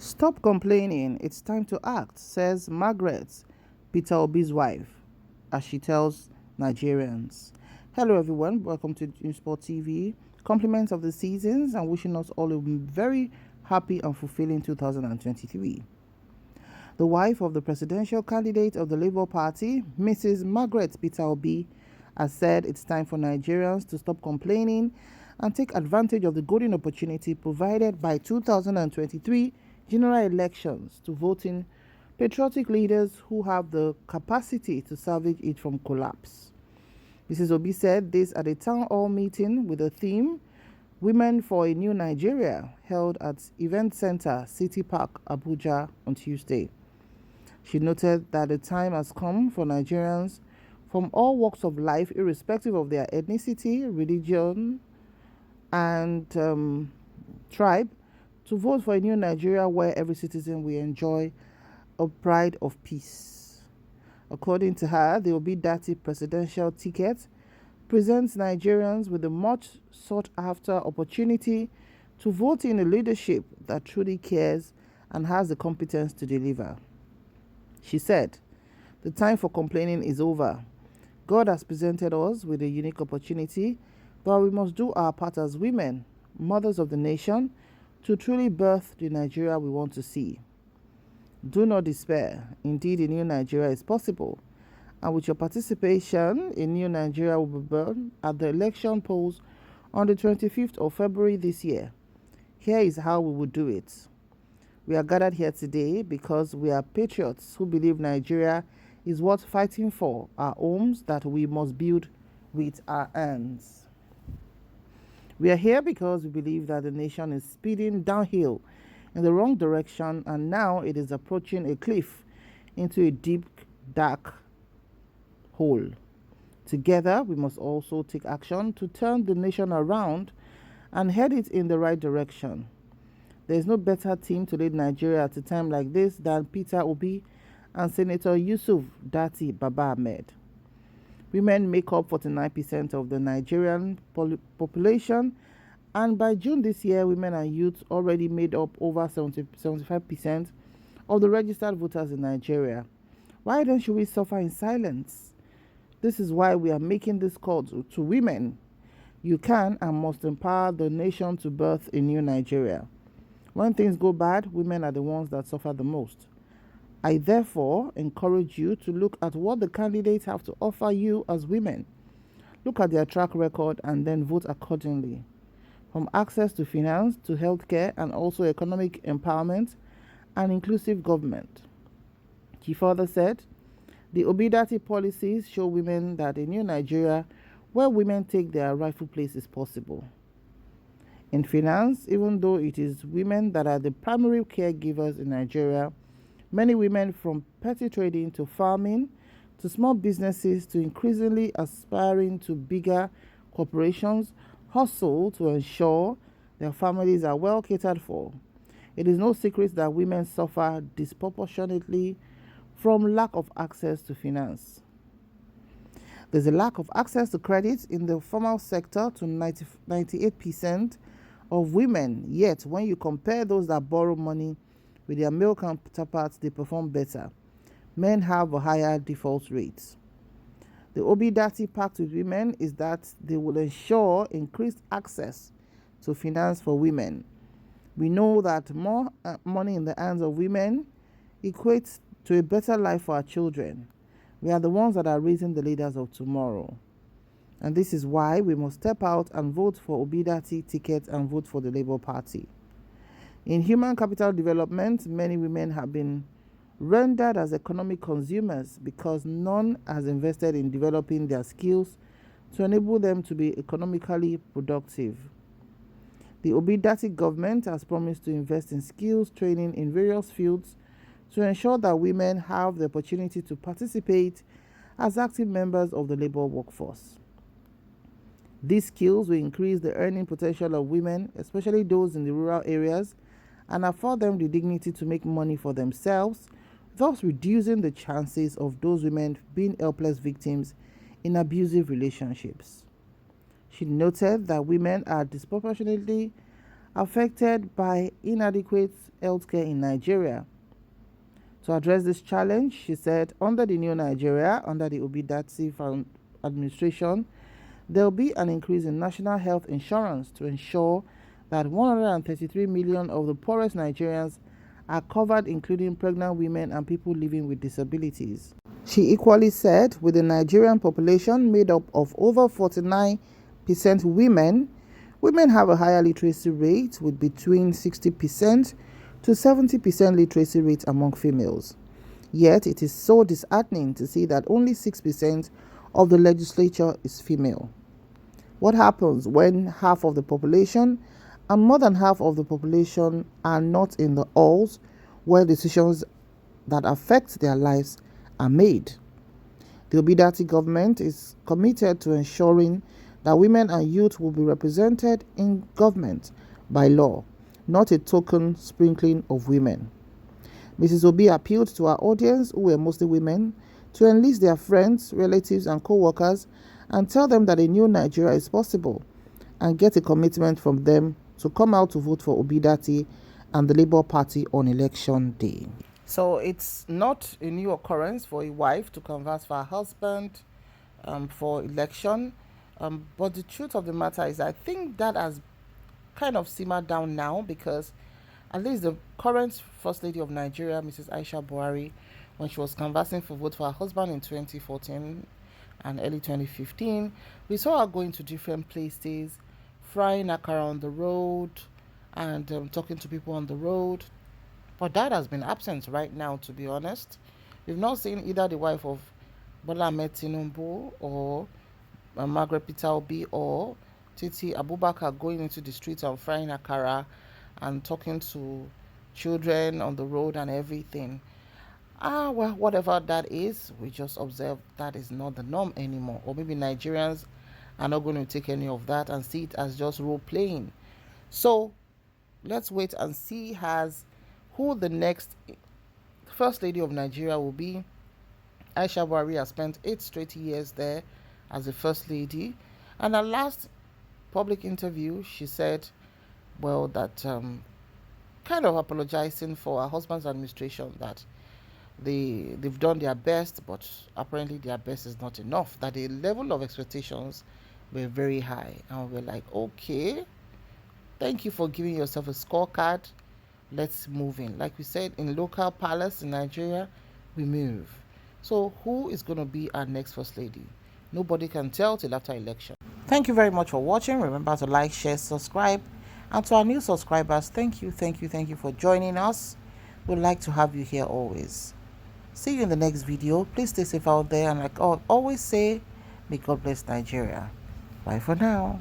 Stop complaining, it's time to act, says Margaret Peter Obi's wife, as she tells Nigerians. Hello, everyone. Welcome to ning TV. Compliments of the seasons and wishing us all a very happy and fulfilling 2023. The wife of the presidential candidate of the Labour Party, Mrs. Margaret Peter Obi, has said it's time for Nigerians to stop complaining and take advantage of the golden opportunity provided by 2023 general elections to vote in patriotic leaders who have the capacity to salvage it from collapse. Mrs. Obi said this at a town hall meeting with the theme Women for a New Nigeria, held at Event Center, City Park, Abuja on Tuesday. She noted that the time has come for Nigerians from all walks of life, irrespective of their ethnicity, religion, and tribe, to vote for a new Nigeria where every citizen will enjoy a pride of peace. According to her, the Datti presidential ticket presents Nigerians with a much sought-after opportunity to vote in a leadership that truly cares and has the competence to deliver. She said, "The time for complaining is over. God has presented us with a unique opportunity, but we must do our part as women, mothers of the nation, to truly birth the Nigeria we want to see. Do not despair. Indeed, a new Nigeria is possible. And with your participation, a new Nigeria will be born at the election polls on the 25th of February this year. Here is how we will do it. We are gathered here today because we are patriots who believe Nigeria is worth fighting for, our homes that we must build with our hands. We are here because we believe that the nation is speeding downhill in the wrong direction, and now it is approaching a cliff into a deep, dark hole. Together, we must also take action to turn the nation around and head it in the right direction. There is no better team to lead Nigeria at a time like this than Peter Obi and Senator Yusuf Datti Baba Ahmed. Women make up 49% of the Nigerian population, and by June this year, women and youth already made up over 75% of the registered voters in Nigeria. Why then should we suffer in silence? This is why we are making this call to women. You can and must empower the nation to birth a new Nigeria. When things go bad, women are the ones that suffer the most. I therefore encourage you to look at what the candidates have to offer you as women. Look at their track record and then vote accordingly. From access to finance to healthcare and also economic empowerment and inclusive government." She further said, "The Datti policies show women that a new Nigeria where women take their rightful place is possible. In finance, even though it is women that are the primary caregivers in Nigeria, many women, from petty trading to farming to small businesses to increasingly aspiring to bigger corporations, hustle to ensure their families are well catered for. It is no secret that women suffer disproportionately from lack of access to finance. There's a lack of access to credit in the formal sector to 98% of women, yet when you compare those that borrow money with their male counterparts, they perform better. Men have a higher default rate. The Datti pact with women is that they will ensure increased access to finance for women. We know that more money in the hands of women equates to a better life for our children. We are the ones that are raising the leaders of tomorrow. And this is why we must step out and vote for Datti ticket and vote for the Labour Party. In human capital development, many women have been rendered as economic consumers because none has invested in developing their skills to enable them to be economically productive. The Datti government has promised to invest in skills training in various fields to ensure that women have the opportunity to participate as active members of the labor workforce. These skills will increase the earning potential of women, especially those in the rural areas, and afford them the dignity to make money for themselves, thus reducing the chances of those women being helpless victims in abusive relationships. She noted that women are disproportionately affected by inadequate healthcare in Nigeria. To address this challenge, she said, under the new Nigeria, under the Datti administration, there will be an increase in national health insurance to ensure that 133 million of the poorest Nigerians are covered, including pregnant women and people living with disabilities. She equally said, with the Nigerian population made up of over 49% women, women have a higher literacy rate with between 60% to 70% literacy rate among females. Yet it is so disheartening to see that only 6% of the legislature is female. What happens when half of the population and more than half of the population are not in the halls where decisions that affect their lives are made? The Datti government is committed to ensuring that women and youth will be represented in government by law, not a token sprinkling of women. Mrs. Obi appealed to our audience, who were mostly women, to enlist their friends, relatives, and co-workers and tell them that a new Nigeria is possible, and get a commitment from them to come out to vote for Datti and the Labour Party on election day. So it's not a new occurrence for a wife to canvass for her husband for election. But the truth of the matter is, I think that has kind of simmered down now, because at least the current First Lady of Nigeria, Mrs. Aisha Buhari, when she was canvassing for vote for her husband in 2014 and early 2015, we saw her going to different places, frying akara on the road and talking to people on the road. But that has been absent right now, to be honest. We've not seen either the wife of Bola Ahmed Tinubu or Margaret Peter Obi or Titi Abubakar going into the streets and frying akara and talking to children on the road and everything. Well, whatever that is, we just observe that is not the norm anymore. Or maybe Nigerians are not going to take any of that and see it as just role playing. So let's wait and see who the next First Lady of Nigeria will be. Aisha Buhari has spent 8 straight years there as the First Lady. And her last public interview, she said, well, that kind of apologizing for her husband's administration, that they've done their best, but apparently their best is not enough, that the level of expectations were very high. And we're like, okay, thank you for giving yourself a scorecard. Let's move in. Like we said, in local palace in Nigeria, we move. So who is going to be our next First Lady? Nobody can tell till after election. Thank you very much for watching. Remember to like, share, subscribe. And to our new subscribers, thank you for joining us. We'd like to have you here always. See you in the next video. Please stay safe out there. And like I always say, may God bless Nigeria. Bye for now.